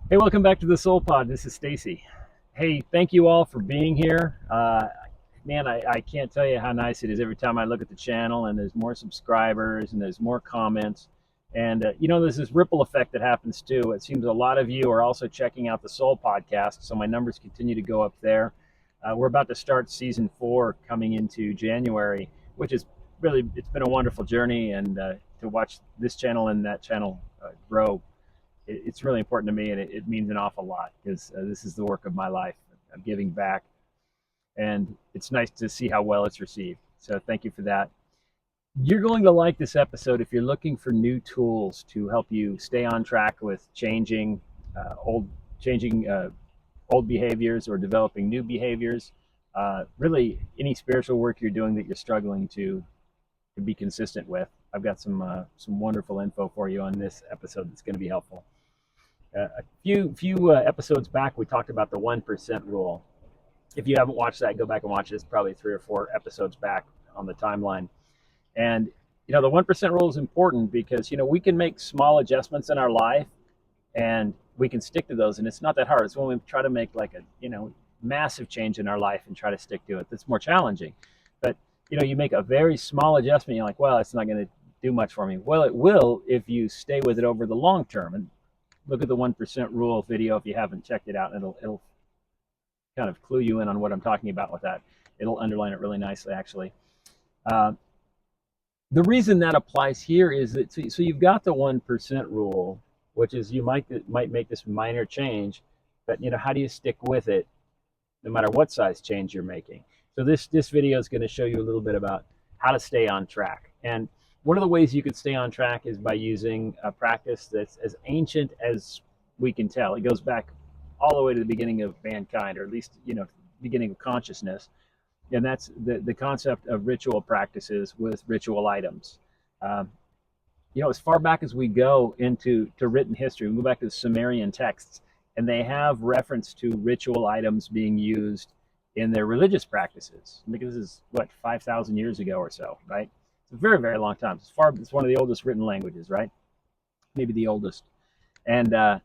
Hey, welcome back to the Soul Pod. This is Stacy. Hey, thank you all for being here. Man, I can't tell you how nice it is every time I look at the channel and there's more subscribers and there's more comments. And, there's this ripple effect that happens too. It seems a lot of you are also checking out the Soul Podcast, so my numbers continue to go up there. We're about to start season 4 coming into January, which is really, it's been a wonderful journey. And to watch this channel and that channel grow, it's really important to me, and it means an awful lot because this is the work of my life. I'm giving back, and it's nice to see how well it's received. So thank you for that. You're going to like this episode if you're looking for new tools to help you stay on track with uh, old changing old behaviors or developing new behaviors. Really, any spiritual work you're doing that you're struggling to be consistent with. I've got some wonderful info for you on this episode that's going to be helpful. A few episodes back, we talked about the 1% rule. If you haven't watched that, go back and watch it. It's probably 3 or 4 episodes back on the timeline. And the 1% rule is important because we can make small adjustments in our life, and we can stick to those. And it's not that hard. It's when we try to make like a massive change in our life and try to stick to it that's more challenging. But you make a very small adjustment. You're like, well, it's not going to do much for me. Well, it will if you stay with it over the long term. And look at the 1% rule video if you haven't checked it out. It'll kind of clue you in on what I'm talking about with that. It'll underline it really nicely, actually. Uh, the reason that applies here is that so you've got the 1% rule, which is you might make this minor change, but how do you stick with it no matter what size change you're making? So this video is going to show you a little bit about how to stay on track. And one of the ways you could stay on track is by using a practice that's as ancient as we can tell. It goes back all the way to the beginning of mankind, or at least beginning of consciousness. And that's the concept of ritual practices with ritual items. Um, as far back as we go into written history, we go back to the Sumerian texts, and they have reference to ritual items being used in their religious practices. Because this is what, 5,000 years ago or so, right? It's a very, very long time. It's one of the oldest written languages, right? Maybe the oldest. And then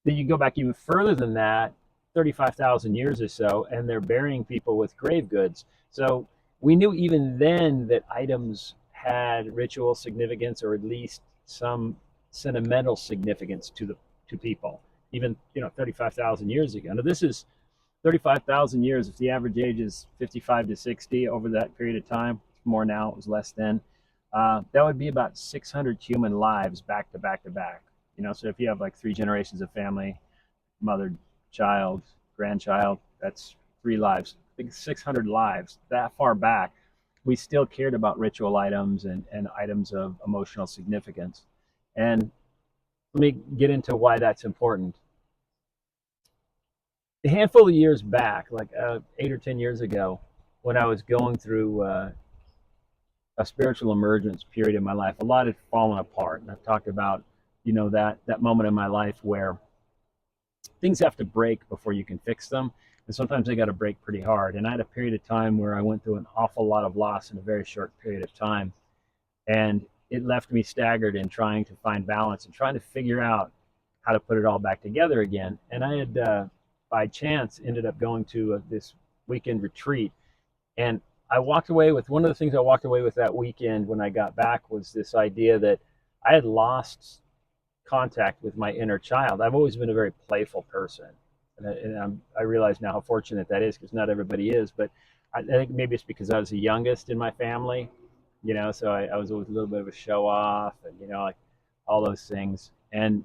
you go back even further than that, 35,000 years or so, and they're burying people with grave goods. So we knew even then that items had ritual significance, or at least some sentimental significance to people, even 35,000 years ago. Now this is 35,000 years. If the average age is 55 to 60 over that period of time, more now, it was less then, that would be about 600 human lives back to back to back. So if you have like 3 generations of family, mother, child, grandchild, that's 3 lives. I think 600 lives that far back. We still cared about ritual items and items of emotional significance. And let me get into why that's important. A handful of years back, like 8 or 10 years ago, when I was going through a spiritual emergence period in my life, a lot had fallen apart. And I've talked about, that moment in my life where things have to break before you can fix them. And sometimes they got to break pretty hard. And I had a period of time where I went through an awful lot of loss in a very short period of time. And it left me staggered in trying to find balance and trying to figure out how to put it all back together again. And I had, by chance, ended up going to this weekend retreat. And I walked away with, one of the things I walked away with that weekend when I got back was this idea that I had lost contact with my inner child. I've always been a very playful person. And I realize now how fortunate that is, because not everybody is. But I think maybe it's because I was the youngest in my family, so I was always a little bit of a show off and, like all those things. And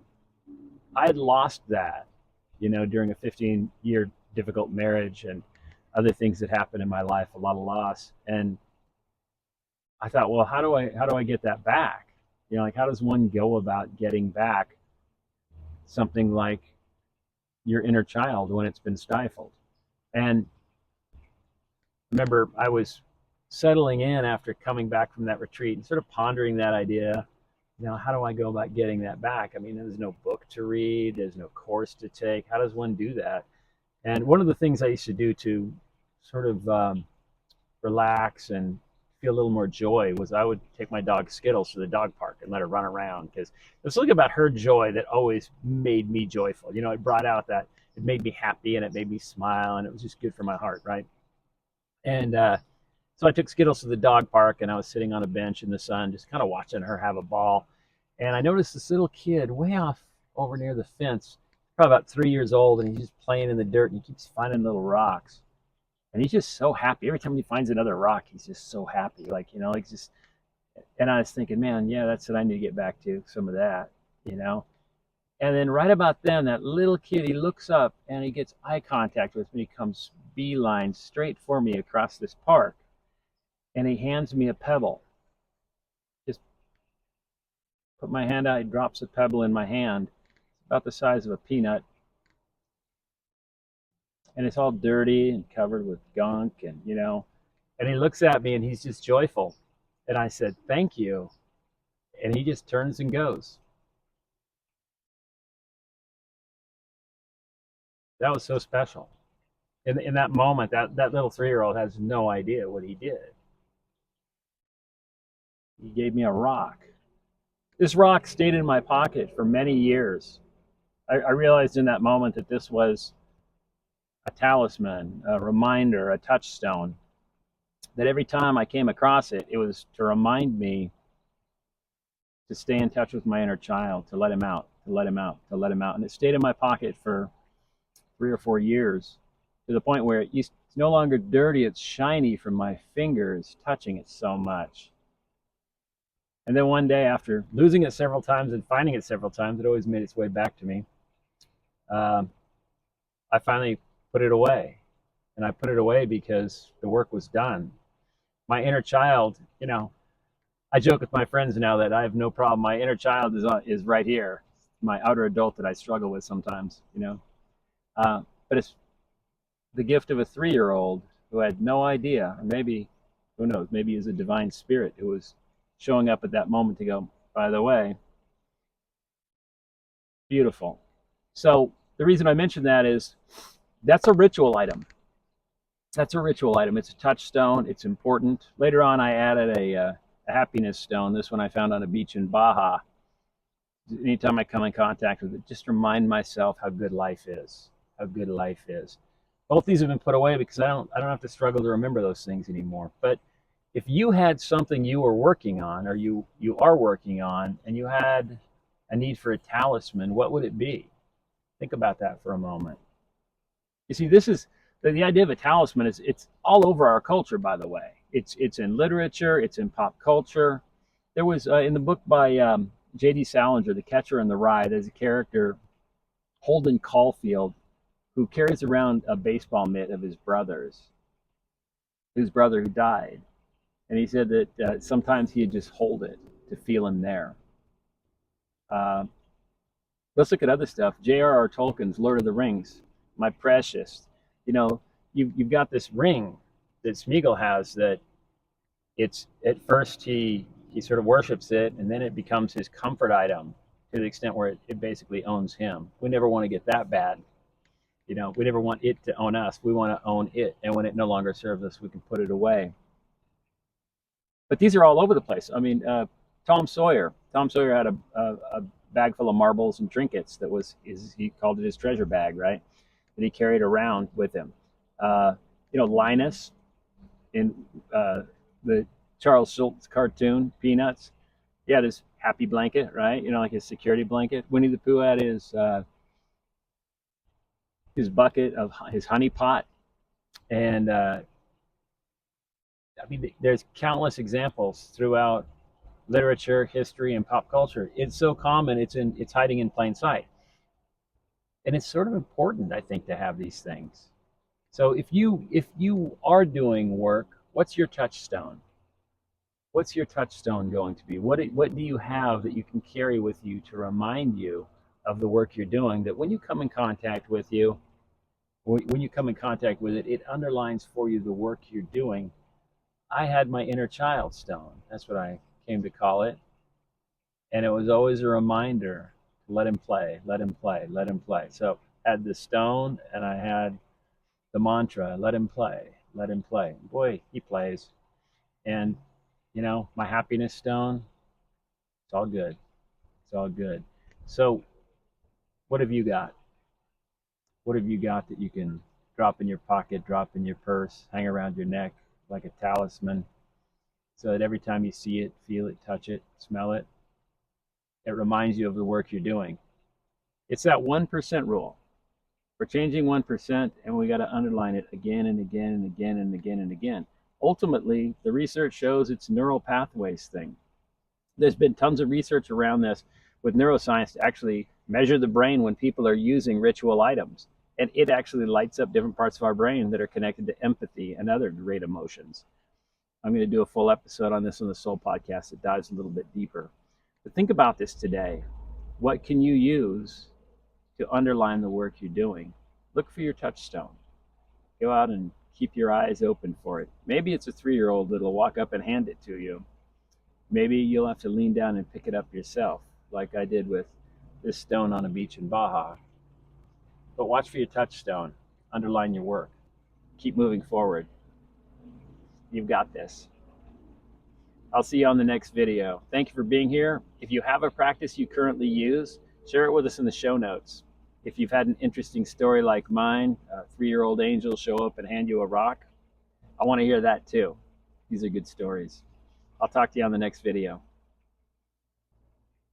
I had lost that, during a 15-year difficult marriage and other things that happened in my life, a lot of loss. And I thought, well, how do I get that back? How does one go about getting back something like your inner child when it's been stifled? And remember, I was settling in after coming back from that retreat and sort of pondering that idea. How do I go about getting that back? I mean, there's no book to read, there's no course to take. How does one do that? And one of the things I used to do to sort of relax and feel a little more joy was I would take my dog Skittles to the dog park and let her run around, because there's something about her joy that always made me joyful. It brought out that, it made me happy and it made me smile, and it was just good for my heart, right? And so I took Skittles to the dog park, and I was sitting on a bench in the sun, just kind of watching her have a ball. And I noticed this little kid way off over near the fence, probably about 3 years old, and he's just playing in the dirt, and he keeps finding little rocks. And he's just so happy. Every time he finds another rock, he's just so happy. Like just, and I was thinking, man, yeah, that's what I need to get back to, some of that, you know? And then right about then, that little kid, he looks up and he gets eye contact with me. He comes beeline straight for me across this park, and he hands me a pebble. Just put my hand out, he drops a pebble in my hand, about the size of a peanut. And it's all dirty and covered with gunk, and he looks at me and he's just joyful. And I said, thank you. And he just turns and goes. That was so special. In that moment, that little 3-year-old has no idea what he did. He gave me a rock. This rock stayed in my pocket for many years. I realized in that moment that this was a talisman, a reminder, a touchstone, that every time I came across it, it was to remind me to stay in touch with my inner child, to let him out, to let him out, to let him out. And it stayed in my pocket for 3 or 4 years, to the point where it's no longer dirty, it's shiny from my fingers touching it so much. And then one day, after losing it several times and finding it several times, it always made its way back to me. I finally put it away. And I put it away because the work was done. My inner child, I joke with my friends now that I have no problem. My inner child is right here. My outer adult that I struggle with sometimes, But it's the gift of a 3-year-old who had no idea, or maybe, who knows, maybe he's a divine spirit who was showing up at that moment to go, by the way, beautiful. So the reason I mention that is that's a ritual item. That's a ritual item. It's a touchstone. It's important. Later on, I added a happiness stone. This one I found on a beach in Baja. Anytime I come in contact with it, just remind myself how good life is. How good life is. Both these have been put away because I don't have to struggle to remember those things anymore. But if you had something you were working on, or you are working on, and you had a need for a talisman, what would it be? Think about that for a moment. You see, this is the idea of a talisman. It's all over our culture, by the way. It's in literature. It's in pop culture. There was in the book by J.D. Salinger, The Catcher in the Rye, there's a character, Holden Caulfield, who carries around a baseball mitt of his brother who died. And he said that sometimes he'd just hold it to feel him there. Let's look at other stuff. J.R.R. Tolkien's Lord of the Rings, my precious. You've got this ring that Smeagol has that it's, at first he sort of worships it, and then it becomes his comfort item to the extent where it basically owns him. We never want to get that bad. We never want it to own us. We want to own it, and when it no longer serves us, we can put it away. But these are all over the place. I mean, Tom Sawyer. Tom Sawyer had a bag full of marbles and trinkets he called it his treasure bag, right? That he carried around with him. Linus in the Charles Schultz cartoon, Peanuts. He had his happy blanket, right? Like his security blanket. Winnie the Pooh had his bucket of his honey pot. And there's countless examples throughout literature, history, and pop culture. It's so common, it's hiding in plain sight. And it's sort of important, I think, to have these things. So if you are doing work, what's your touchstone? What's your touchstone going to be? What do you have that you can carry with you to remind you of the work you're doing, that when you come in contact with it, it underlines for you the work you're doing. I had my inner child stone. That's what I came to call it. And it was always a reminder to let him play, let him play, let him play. So I had the stone and I had the mantra, let him play, let him play. Boy, he plays. And my happiness stone. It's all good. It's all good. So, what have you got? What have you got that you can drop in your pocket, drop in your purse, hang around your neck like a talisman, so that every time you see it, feel it, touch it, smell it, it reminds you of the work you're doing? It's that 1% rule. We're changing 1%, and we got to underline it again and again and again and again and again. Ultimately, the research shows it's neural pathways thing. There's been tons of research around this with neuroscience to actually measure the brain when people are using ritual items. And it actually lights up different parts of our brain that are connected to empathy and other great emotions. I'm going to do a full episode on this on the Soul Podcast that dives a little bit deeper. But think about this today. What can you use to underline the work you're doing? Look for your touchstone. Go out and keep your eyes open for it. Maybe it's a 3-year-old that'll walk up and hand it to you. Maybe you'll have to lean down and pick it up yourself, like I did with this stone on a beach in Baja. But watch for your touchstone. Underline your work. Keep moving forward. You've got this. I'll see you on the next video. Thank you for being here. If you have a practice you currently use, share it with us in the show notes. If you've had an interesting story like mine, a 3-year-old angel show up and hand you a rock, I want to hear that too. These are good stories. I'll talk to you on the next video.